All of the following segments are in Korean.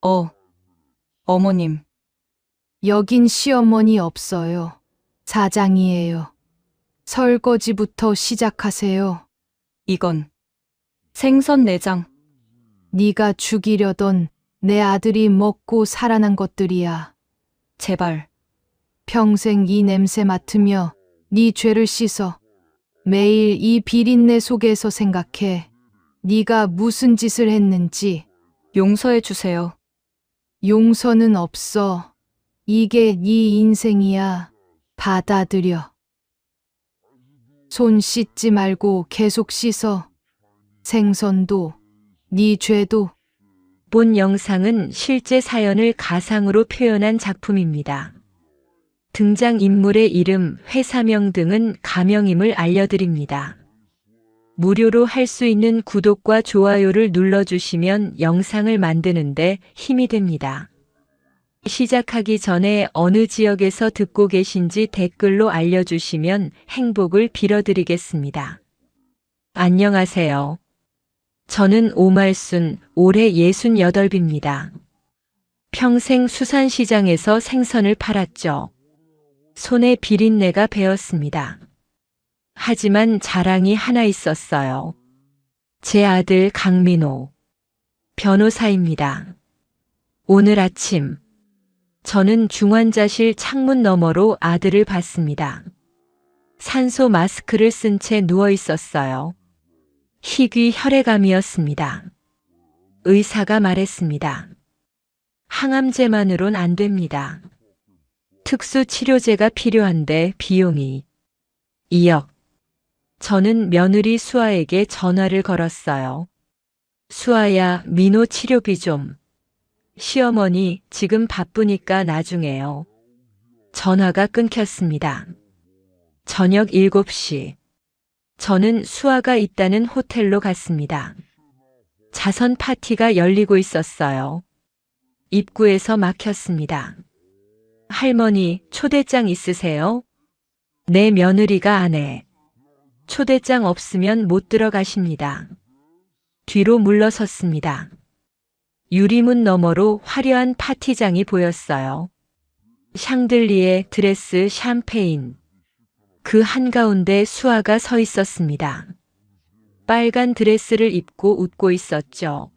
어, 어머님. 여긴 시어머니 없어요. 사장이에요. 설거지부터 시작하세요. 이건 생선 내장. 네가 죽이려던 내 아들이 먹고 살아난 것들이야. 제발. 평생 이 냄새 맡으며 네 죄를 씻어. 매일 이 비린내 속에서 생각해. 네가 무슨 짓을 했는지. 용서해 주세요. 용서는 없어. 이게 네 인생이야. 받아들여. 손 씻지 말고 계속 씻어. 생선도, 네 죄도. 본 영상은 실제 사연을 가상으로 표현한 작품입니다. 등장인물의 이름, 회사명 등은 가명임을 알려드립니다. 무료로 할 수 있는 구독과 좋아요를 눌러주시면 영상을 만드는데 힘이 됩니다. 시작하기 전에 어느 지역에서 듣고 계신지 댓글로 알려주시면 행복을 빌어드리겠습니다. 안녕하세요. 저는 오말순, 올해 68입니다. 평생 수산시장에서 생선을 팔았죠. 손에 비린내가 배었습니다. 하지만 자랑이 하나 있었어요. 제 아들 강민호. 변호사입니다. 오늘 아침, 저는 중환자실 창문 너머로 아들을 봤습니다. 산소 마스크를 쓴 채 누워 있었어요. 희귀 혈액암이었습니다. 의사가 말했습니다. 항암제만으론 안 됩니다. 특수 치료제가 필요한데 비용이 2억. 저는 며느리 수아에게 전화를 걸었어요. 수아야, 민호 치료비 좀. 시어머니, 지금 바쁘니까 나중에요. 전화가 끊겼습니다. 저녁 7시. 저는 수아가 있다는 호텔로 갔습니다. 자선 파티가 열리고 있었어요. 입구에서 막혔습니다. 할머니, 초대장 있으세요? 내 며느리가 안 해. 초대장 없으면 못 들어가십니다. 뒤로 물러섰습니다. 유리문 너머로 화려한 파티장이 보였어요. 샹들리에, 드레스, 샴페인. 그 한가운데 수아가 서 있었습니다. 빨간 드레스를 입고 웃고 있었죠.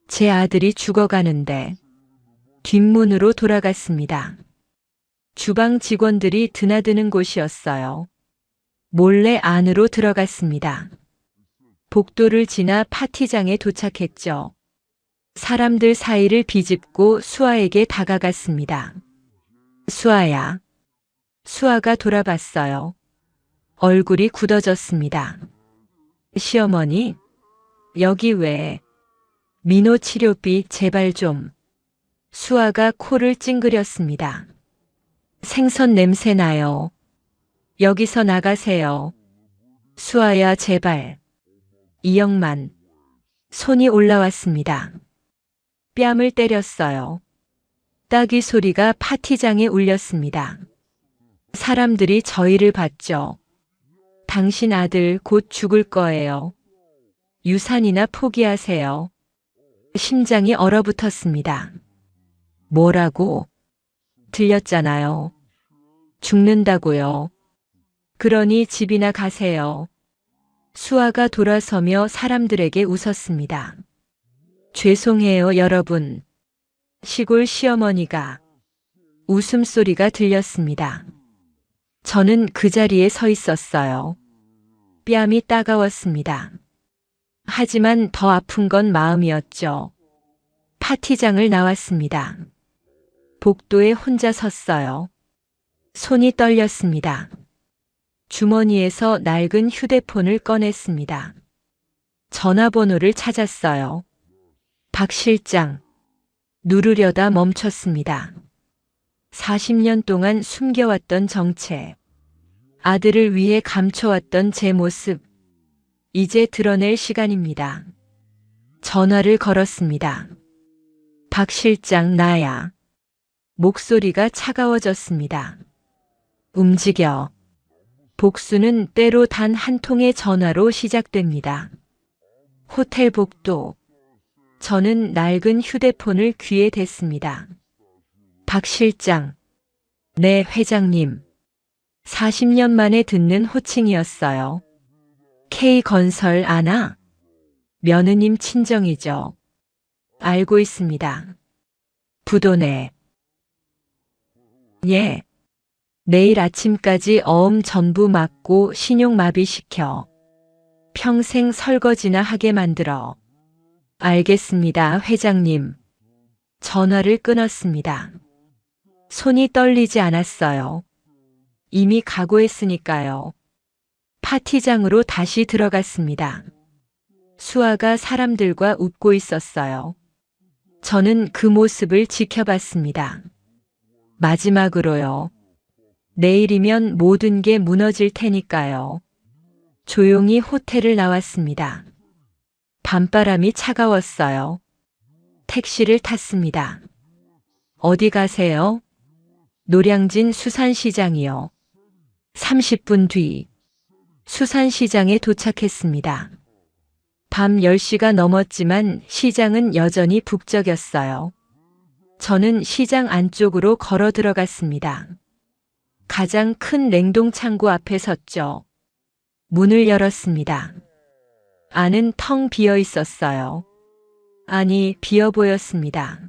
제 아들이 죽어가는데. 뒷문으로 돌아갔습니다. 주방 직원들이 드나드는 곳이었어요. 몰래 안으로 들어갔습니다. 복도를 지나 파티장에 도착했죠. 사람들 사이를 비집고 수아에게 다가갔습니다. 수아야. 수아가 돌아봤어요. 얼굴이 굳어졌습니다. 시어머니, 여기 왜? 민호 치료비 제발 좀. 수아가 코를 찡그렸습니다. 생선 냄새 나요. 여기서 나가세요. 수아야, 제발. 2억만. 손이 올라왔습니다. 뺨을 때렸어요. 따귀 소리가 파티장에 울렸습니다. 사람들이 저희를 봤죠. 당신 아들 곧 죽을 거예요. 유산이나 포기하세요. 심장이 얼어붙었습니다. 뭐라고? 들렸잖아요. 죽는다고요. 그러니 집이나 가세요. 수아가 돌아서며 사람들에게 웃었습니다. 죄송해요, 여러분. 시골 시어머니가. 웃음소리가 들렸습니다. 저는 그 자리에 서 있었어요. 뺨이 따가웠습니다. 하지만 더 아픈 건 마음이었죠. 파티장을 나왔습니다. 복도에 혼자 섰어요. 손이 떨렸습니다. 주머니에서 낡은 휴대폰을 꺼냈습니다. 전화번호를 찾았어요. 박 실장. 누르려다 멈췄습니다. 40년 동안 숨겨왔던 정체. 아들을 위해 감춰왔던 제 모습. 이제 드러낼 시간입니다. 전화를 걸었습니다. 박 실장, 나야. 목소리가 차가워졌습니다. 움직여. 복수는 때로 단 한 통의 전화로 시작됩니다. 호텔 복도. 저는 낡은 휴대폰을 귀에 댔습니다. 박 실장, 네 회장님. 40년 만에 듣는 호칭이었어요. K건설 아나? 며느님 친정이죠. 알고 있습니다. 부도네. 예. 내일 아침까지 어음 전부 막고 신용마비시켜. 평생 설거지나 하게 만들어. 알겠습니다, 회장님. 전화를 끊었습니다. 손이 떨리지 않았어요. 이미 각오했으니까요. 파티장으로 다시 들어갔습니다. 수아가 사람들과 웃고 있었어요. 저는 그 모습을 지켜봤습니다. 마지막으로요. 내일이면 모든 게 무너질 테니까요. 조용히 호텔을 나왔습니다. 밤바람이 차가웠어요. 택시를 탔습니다. 어디 가세요? 노량진 수산시장이요. 30분 뒤 수산시장에 도착했습니다. 밤 10시가 넘었지만 시장은 여전히 북적였어요. 저는 시장 안쪽으로 걸어 들어갔습니다. 가장 큰 냉동창고 앞에 섰죠. 문을 열었습니다. 안은 텅 비어 있었어요. 아니, 비어 보였습니다.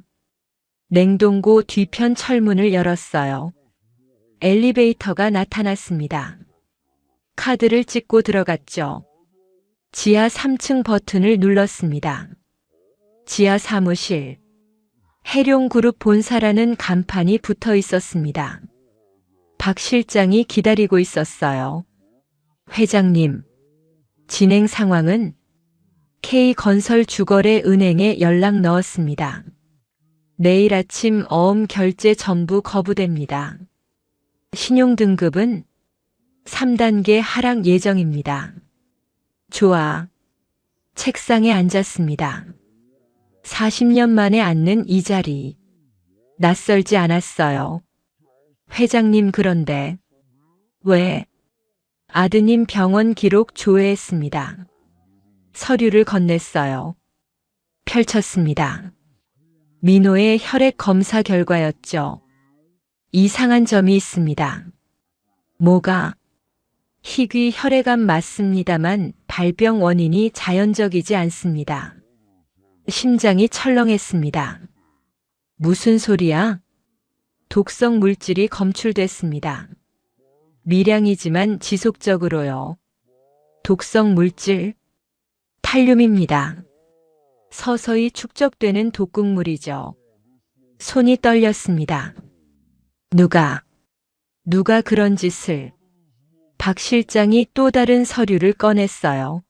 냉동고 뒤편 철문을 열었어요. 엘리베이터가 나타났습니다. 카드를 찍고 들어갔죠. 지하 3층 버튼을 눌렀습니다. 지하 사무실. 해룡그룹 본사라는 간판이 붙어 있었습니다. 박 실장이 기다리고 있었어요. 회장님, 진행 상황은? K건설 주거래 은행에 연락 넣었습니다. 내일 아침 어음 결제 전부 거부됩니다. 신용등급은 3단계 하락 예정입니다. 좋아. 책상에 앉았습니다. 40년 만에 앉는 이 자리. 낯설지 않았어요. 회장님 그런데 왜? 아드님 병원 기록 조회했습니다. 서류를 건넸어요. 펼쳤습니다. 민호의 혈액 검사 결과였죠. 이상한 점이 있습니다. 뭐가? 희귀 혈액암 맞습니다만 발병 원인이 자연적이지 않습니다. 심장이 철렁했습니다. 무슨 소리야? 독성 물질이 검출됐습니다. 미량이지만 지속적으로요. 독성 물질? 탈륨입니다. 서서히 축적되는 독극물이죠. 손이 떨렸습니다. 누가 그런 짓을? 박 실장이 또 다른 서류를 꺼냈어요.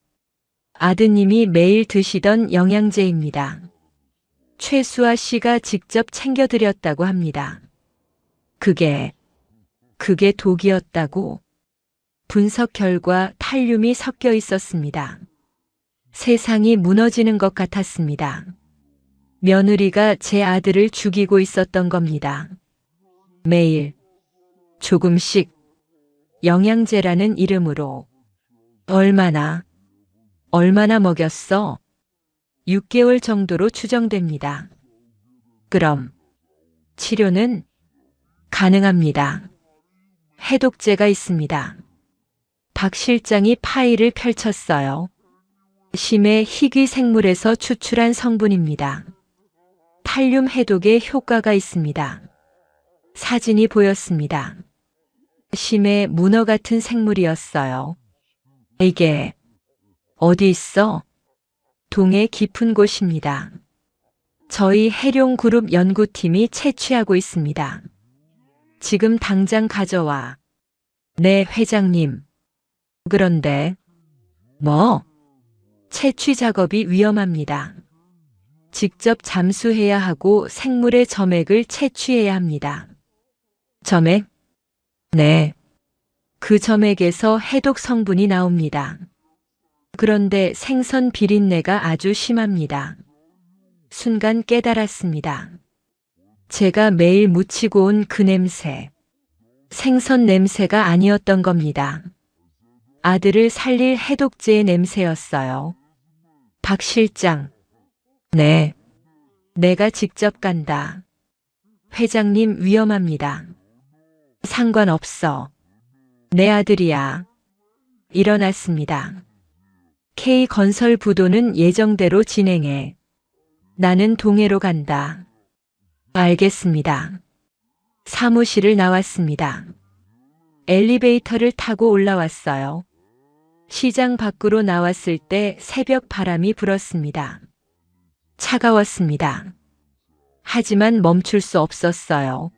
아드님이 매일 드시던 영양제입니다. 최수아 씨가 직접 챙겨드렸다고 합니다. 그게 독이었다고? 분석 결과 탈륨이 섞여 있었습니다. 세상이 무너지는 것 같았습니다. 며느리가 제 아들을 죽이고 있었던 겁니다. 매일 조금씩 영양제라는 이름으로. 얼마나 먹였어? 6개월 정도로 추정됩니다. 그럼 치료는 가능합니다. 해독제가 있습니다. 박 실장이 파일을 펼쳤어요. 심해 희귀 생물에서 추출한 성분입니다. 탈륨 해독에 효과가 있습니다. 사진이 보였습니다. 심해 문어 같은 생물이었어요. 이게 어디 있어? 동해 깊은 곳입니다. 저희 해룡그룹 연구팀이 채취하고 있습니다. 지금 당장 가져와. 네, 회장님. 그런데 뭐? 채취 작업이 위험합니다. 직접 잠수해야 하고 생물의 점액을 채취해야 합니다. 점액? 네. 그 점액에서 해독 성분이 나옵니다. 그런데 생선 비린내가 아주 심합니다. 순간 깨달았습니다. 제가 매일 묻히고 온 그 냄새. 생선 냄새가 아니었던 겁니다. 아들을 살릴 해독제의 냄새였어요. 박 실장, 네. 내가 직접 간다. 회장님 위험합니다. 상관없어. 내 아들이야. 일어났습니다. K건설 부도는 예정대로 진행해. 나는 동해로 간다. 알겠습니다. 사무실을 나왔습니다. 엘리베이터를 타고 올라왔어요. 시장 밖으로 나왔을 때 새벽 바람이 불었습니다. 차가웠습니다. 하지만 멈출 수 없었어요.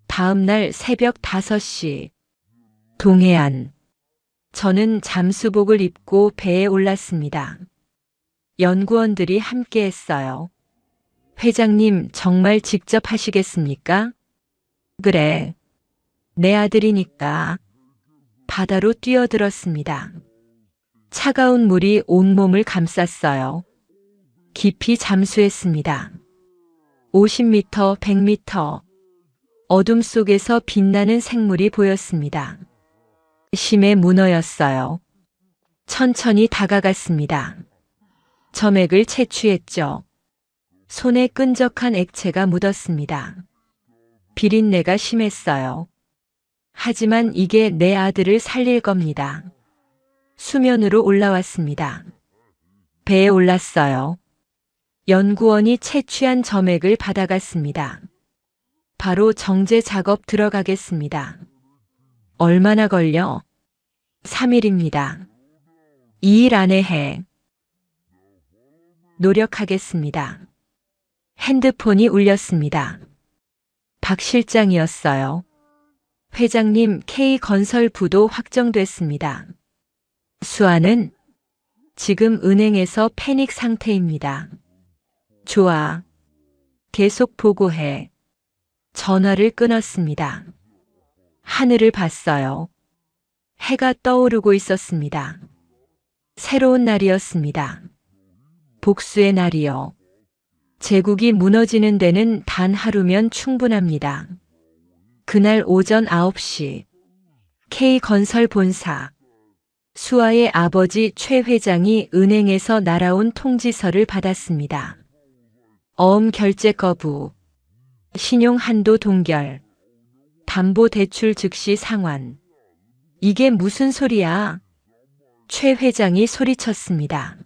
다음 날 새벽 5시. 동해안. 저는 잠수복을 입고 배에 올랐습니다. 연구원들이 함께 했어요. 회장님 정말 직접 하시겠습니까? 그래. 내 아들이니까. 바다로 뛰어들었습니다. 차가운 물이 온몸을 감쌌어요. 깊이 잠수했습니다. 50m, 100m. 어둠 속에서 빛나는 생물이 보였습니다. 심해 문어였어요. 천천히 다가갔습니다. 점액을 채취했죠. 손에 끈적한 액체가 묻었습니다. 비린내가 심했어요. 하지만 이게 내 아들을 살릴 겁니다. 수면으로 올라왔습니다. 배에 올랐어요. 연구원이 채취한 점액을 받아갔습니다. 바로 정제 작업 들어가겠습니다. 얼마나 걸려? 3일입니다. 2일 안에 해. 노력하겠습니다. 핸드폰이 울렸습니다. 박 실장이었어요. 회장님, K건설 부도 확정됐습니다. 수아는 지금 은행에서 패닉 상태입니다. 좋아. 계속 보고해. 전화를 끊었습니다. 하늘을 봤어요. 해가 떠오르고 있었습니다. 새로운 날이었습니다. 복수의 날이요. 제국이 무너지는 데는 단 하루면 충분합니다. 그날 오전 9시 K건설 본사. 수아의 아버지 최 회장이 은행에서 날아온 통지서를 받았습니다. 어음 결제 거부, 신용 한도 동결, 담보 대출 즉시 상환. 이게 무슨 소리야? 최 회장이 소리쳤습니다.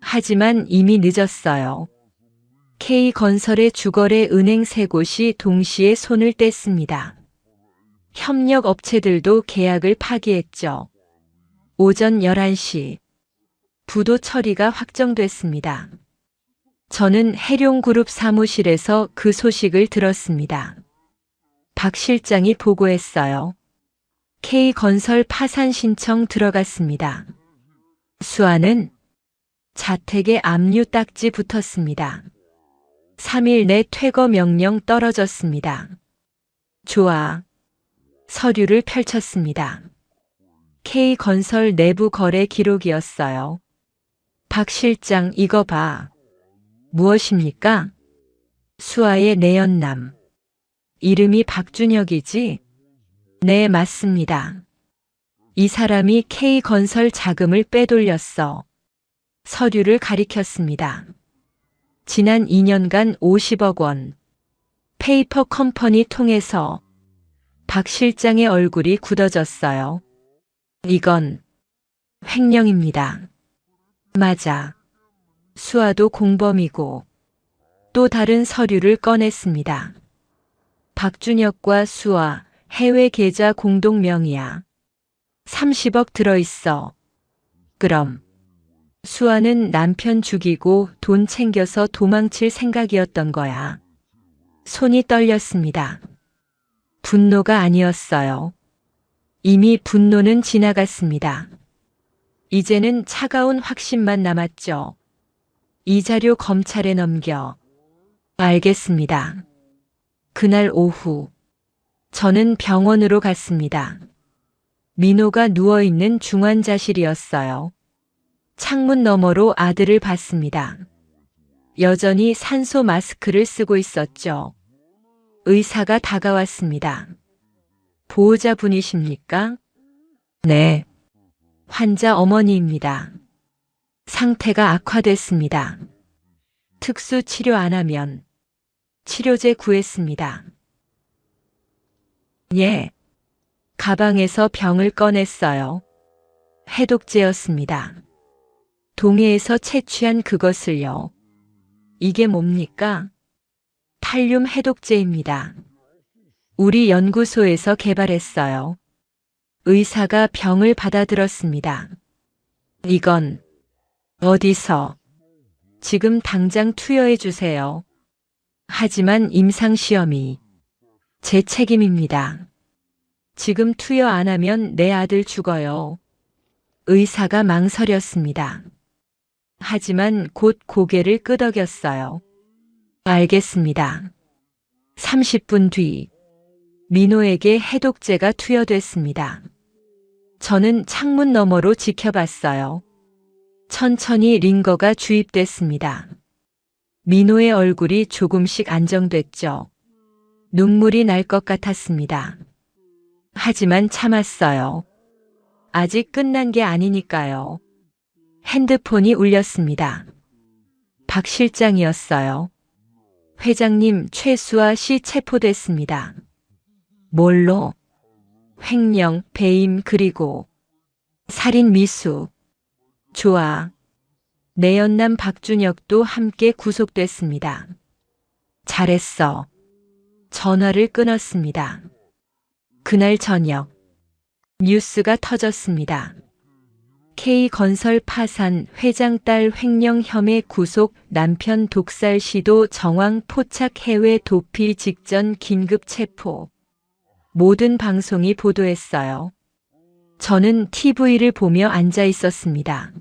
하지만 이미 늦었어요. K건설의 주거래 은행 3곳이 동시에 손을 뗐습니다. 협력 업체들도 계약을 파기했죠. 오전 11시 부도 처리가 확정됐습니다. 저는 해룡그룹 사무실에서 그 소식을 들었습니다. 박 실장이 보고했어요. K건설 파산 신청 들어갔습니다. 수아는 자택에 압류 딱지 붙었습니다. 3일 내 퇴거 명령 떨어졌습니다. 좋아. 서류를 펼쳤습니다. K건설 내부 거래 기록이었어요. 박 실장 이거 봐. 무엇입니까? 수아의 내연남. 이름이 박준혁이지? 네, 맞습니다. 이 사람이 K건설 자금을 빼돌렸어. 서류를 가리켰습니다. 지난 2년간 50억 원. 페이퍼 컴퍼니 통해서 박 실장의 얼굴이 굳어졌어요. 이건 횡령입니다. 맞아. 수아도 공범이고. 또 다른 서류를 꺼냈습니다. 박준혁과 수아 해외 계좌 공동 명의야. 30억 들어있어. 그럼 수아는 남편 죽이고 돈 챙겨서 도망칠 생각이었던 거야. 손이 떨렸습니다. 분노가 아니었어요. 이미 분노는 지나갔습니다. 이제는 차가운 확신만 남았죠. 이 자료 검찰에 넘겨. 알겠습니다. 그날 오후 저는 병원으로 갔습니다. 민호가 누워있는 중환자실이었어요. 창문 너머로 아들을 봤습니다. 여전히 산소 마스크를 쓰고 있었죠. 의사가 다가왔습니다. 보호자분이십니까? 네. 환자 어머니입니다. 상태가 악화됐습니다. 특수 치료 안 하면 치료제 구했습니다. 예. 가방에서 병을 꺼냈어요. 해독제였습니다. 동해에서 채취한 그것을요. 이게 뭡니까? 탈륨 해독제입니다. 우리 연구소에서 개발했어요. 의사가 병을 받아들었습니다. 이건 어디서? 지금 당장 투여해 주세요. 하지만 임상시험이 제 책임입니다. 지금 투여 안 하면 내 아들 죽어요. 의사가 망설였습니다. 하지만 곧 고개를 끄덕였어요. 알겠습니다. 30분 뒤 민호에게 해독제가 투여됐습니다. 저는 창문 너머로 지켜봤어요. 천천히 링거가 주입됐습니다. 민호의 얼굴이 조금씩 안정됐죠. 눈물이 날 것 같았습니다. 하지만 참았어요. 아직 끝난 게 아니니까요. 핸드폰이 울렸습니다. 박 실장이었어요. 회장님 최수아 씨 체포됐습니다. 뭘로? 횡령, 배임 그리고 살인 미수. 좋아. 내연남 박준혁도 함께 구속됐습니다. 잘했어. 전화를 끊었습니다. 그날 저녁 뉴스가 터졌습니다. K건설 파산, 회장 딸 횡령 혐의 구속, 남편 독살 시도 정황 포착, 해외 도피 직전 긴급 체포. 모든 방송이 보도했어요. 저는 TV를 보며 앉아 있었습니다.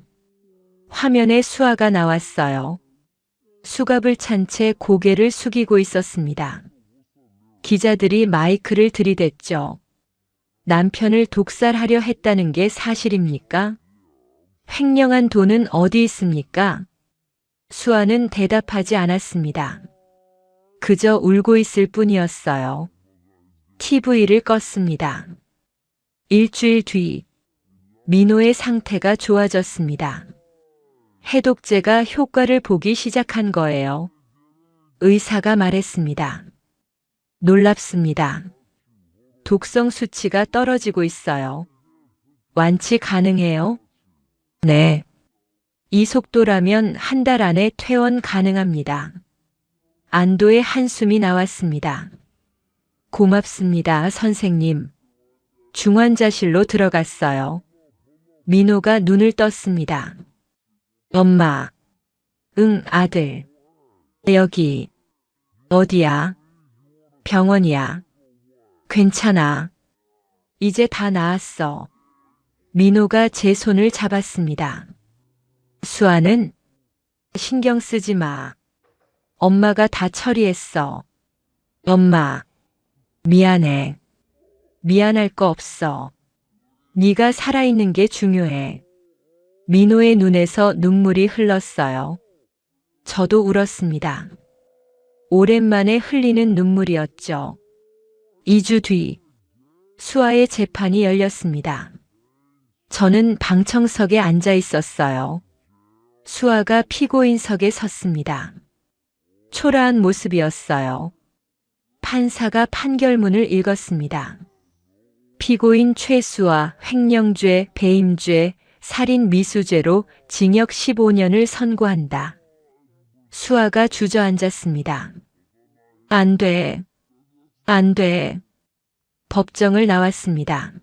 화면에 수아가 나왔어요. 수갑을 찬 채 고개를 숙이고 있었습니다. 기자들이 마이크를 들이댔죠. 남편을 독살하려 했다는 게 사실입니까? 횡령한 돈은 어디 있습니까? 수아는 대답하지 않았습니다. 그저 울고 있을 뿐이었어요. TV를 껐습니다. 일주일 뒤 민호의 상태가 좋아졌습니다. 해독제가 효과를 보기 시작한 거예요. 의사가 말했습니다. 놀랍습니다. 독성 수치가 떨어지고 있어요. 완치 가능해요? 네. 이 속도라면 한 달 안에 퇴원 가능합니다. 안도의 한숨이 나왔습니다. 고맙습니다, 선생님. 중환자실로 들어갔어요. 민호가 눈을 떴습니다. 엄마. 응, 아들. 여기. 어디야? 병원이야. 괜찮아. 이제 다 나았어. 민호가 제 손을 잡았습니다. 수아는? 신경 쓰지 마. 엄마가 다 처리했어. 엄마. 미안해. 미안할 거 없어. 네가 살아있는 게 중요해. 민호의 눈에서 눈물이 흘렀어요. 저도 울었습니다. 오랜만에 흘리는 눈물이었죠. 2주 뒤 수아의 재판이 열렸습니다. 저는 방청석에 앉아 있었어요. 수아가 피고인석에 섰습니다. 초라한 모습이었어요. 판사가 판결문을 읽었습니다. 피고인 최수아 횡령죄, 배임죄, 살인 미수죄로 징역 15년을 선고한다. 수아가 주저앉았습니다. 안 돼. 안 돼. 법정을 나왔습니다.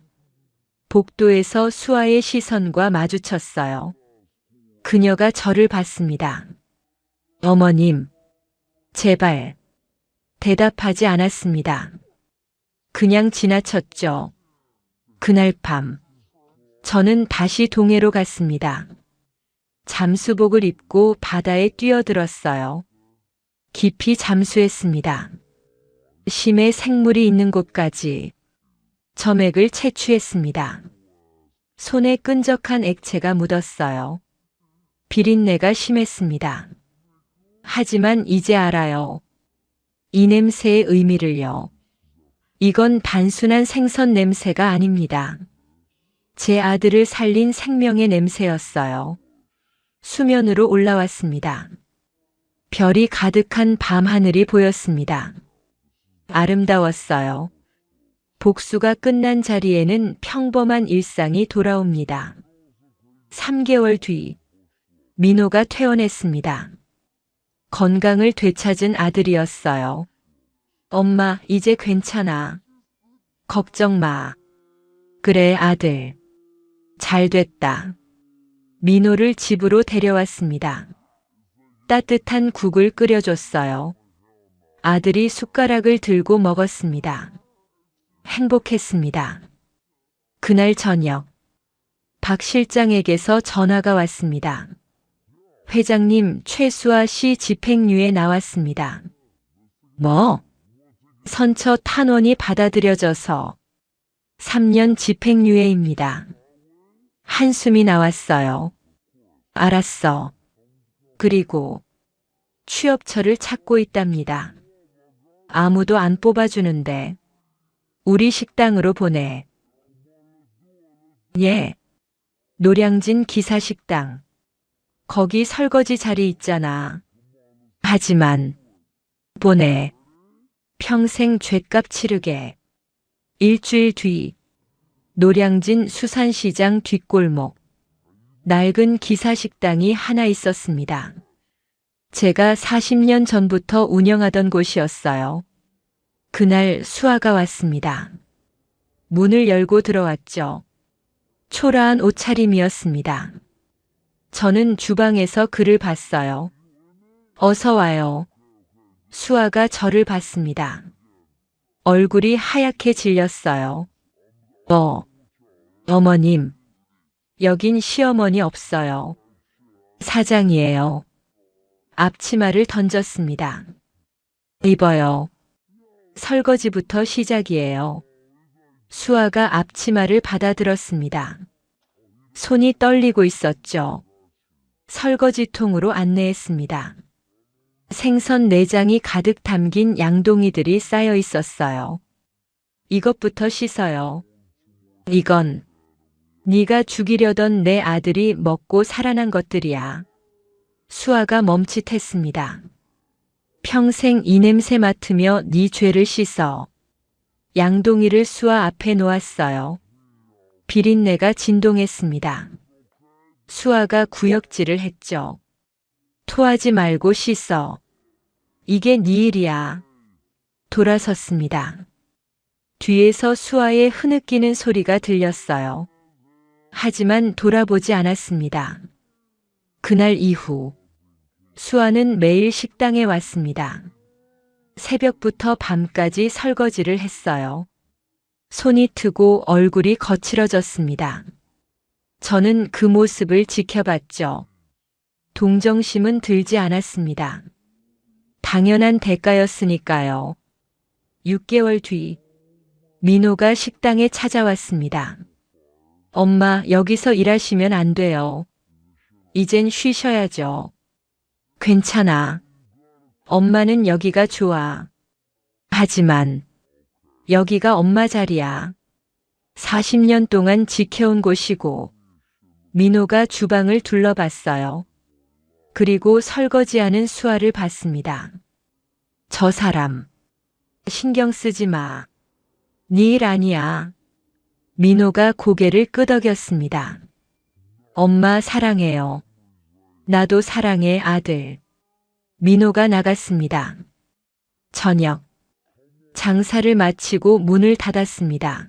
복도에서 수아의 시선과 마주쳤어요. 그녀가 저를 봤습니다. 어머님, 제발. 대답하지 않았습니다. 그냥 지나쳤죠. 그날 밤, 저는 다시 동해로 갔습니다. 잠수복을 입고 바다에 뛰어들었어요. 깊이 잠수했습니다. 심해 생물이 있는 곳까지 점액을 채취했습니다. 손에 끈적한 액체가 묻었어요. 비린내가 심했습니다. 하지만 이제 알아요. 이 냄새의 의미를요. 이건 단순한 생선 냄새가 아닙니다. 제 아들을 살린 생명의 냄새였어요. 수면으로 올라왔습니다. 별이 가득한 밤하늘이 보였습니다. 아름다웠어요. 복수가 끝난 자리에는 평범한 일상이 돌아옵니다. 3개월 뒤, 민호가 퇴원했습니다. 건강을 되찾은 아들이었어요. 엄마, 이제 괜찮아. 걱정 마. 그래, 아들. 잘 됐다. 민호를 집으로 데려왔습니다. 따뜻한 국을 끓여줬어요. 아들이 숟가락을 들고 먹었습니다. 행복했습니다. 그날 저녁, 박 실장에게서 전화가 왔습니다. 회장님, 최수아 씨 집행유예 나왔습니다. 뭐? 선처 탄원이 받아들여져서 3년 집행유예입니다. 한숨이 나왔어요. 알았어. 그리고 취업처를 찾고 있답니다. 아무도 안 뽑아주는데 우리 식당으로 보내. 예. 노량진 기사식당. 거기 설거지 자리 있잖아. 하지만 보내. 평생 죗값 치르게. 일주일 뒤 노량진 수산시장 뒷골목. 낡은 기사식당이 하나 있었습니다. 제가 40년 전부터 운영하던 곳이었어요. 그날 수아가 왔습니다. 문을 열고 들어왔죠. 초라한 옷차림이었습니다. 저는 주방에서 그를 봤어요. 어서 와요. 수아가 저를 봤습니다. 얼굴이 하얗게 질렸어요. 어머님. 여긴 시어머니 없어요. 사장이에요. 앞치마를 던졌습니다. 입어요. 설거지부터 시작이에요. 수아가 앞치마를 받아들었습니다. 손이 떨리고 있었죠. 설거지통으로 안내했습니다. 생선 내장이 가득 담긴 양동이들이 쌓여 있었어요. 이것부터 씻어요. 이건 네가 죽이려던 내 아들이 먹고 살아난 것들이야. 수아가 멈칫했습니다. 평생 이 냄새 맡으며 네 죄를 씻어. 양동이를 수아 앞에 놓았어요. 비린내가 진동했습니다. 수아가 구역질을 했죠. 토하지 말고 씻어. 이게 네 일이야. 돌아섰습니다. 뒤에서 수아의 흐느끼는 소리가 들렸어요. 하지만 돌아보지 않았습니다. 그날 이후 수아는 매일 식당에 왔습니다. 새벽부터 밤까지 설거지를 했어요. 손이 트고 얼굴이 거칠어졌습니다. 저는 그 모습을 지켜봤죠. 동정심은 들지 않았습니다. 당연한 대가였으니까요. 6개월 뒤, 민호가 식당에 찾아왔습니다. 엄마, 여기서 일하시면 안 돼요. 이젠 쉬셔야죠. 괜찮아. 엄마는 여기가 좋아. 하지만 여기가 엄마 자리야. 40년 동안 지켜온 곳이고. 민호가 주방을 둘러봤어요. 그리고 설거지하는 수아를 봤습니다. 저 사람 신경 쓰지 마. 네 일 아니야. 민호가 고개를 끄덕였습니다. 엄마 사랑해요. 나도 사랑해, 아들. 민호가 나갔습니다. 저녁. 장사를 마치고 문을 닫았습니다.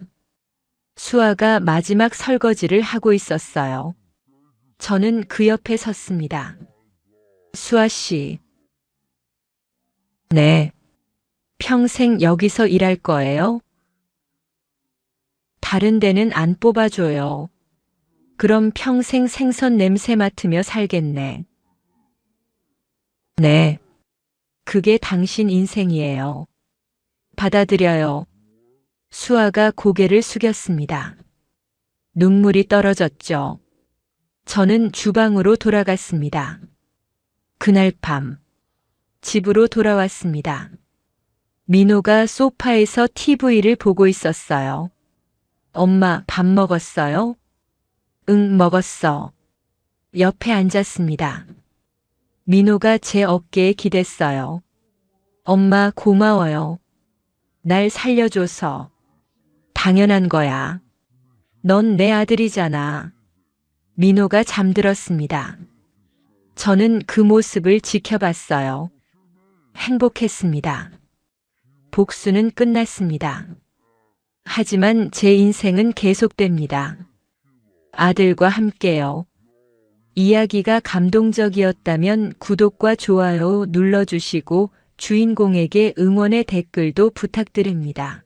수아가 마지막 설거지를 하고 있었어요. 저는 그 옆에 섰습니다. 수아 씨. 네. 평생 여기서 일할 거예요? 다른 데는 안 뽑아줘요. 그럼 평생 생선 냄새 맡으며 살겠네. 네. 그게 당신 인생이에요. 받아들여요. 수아가 고개를 숙였습니다. 눈물이 떨어졌죠. 저는 주방으로 돌아갔습니다. 그날 밤, 집으로 돌아왔습니다. 민호가 소파에서 TV를 보고 있었어요. 엄마, 밥 먹었어요? 응, 먹었어. 옆에 앉았습니다. 민호가 제 어깨에 기댔어요. 엄마 고마워요. 날 살려줘서. 당연한 거야. 넌 내 아들이잖아. 민호가 잠들었습니다. 저는 그 모습을 지켜봤어요. 행복했습니다. 복수는 끝났습니다. 하지만 제 인생은 계속됩니다. 아들과 함께요. 이야기가 감동적이었다면 구독과 좋아요 눌러주시고 주인공에게 응원의 댓글도 부탁드립니다.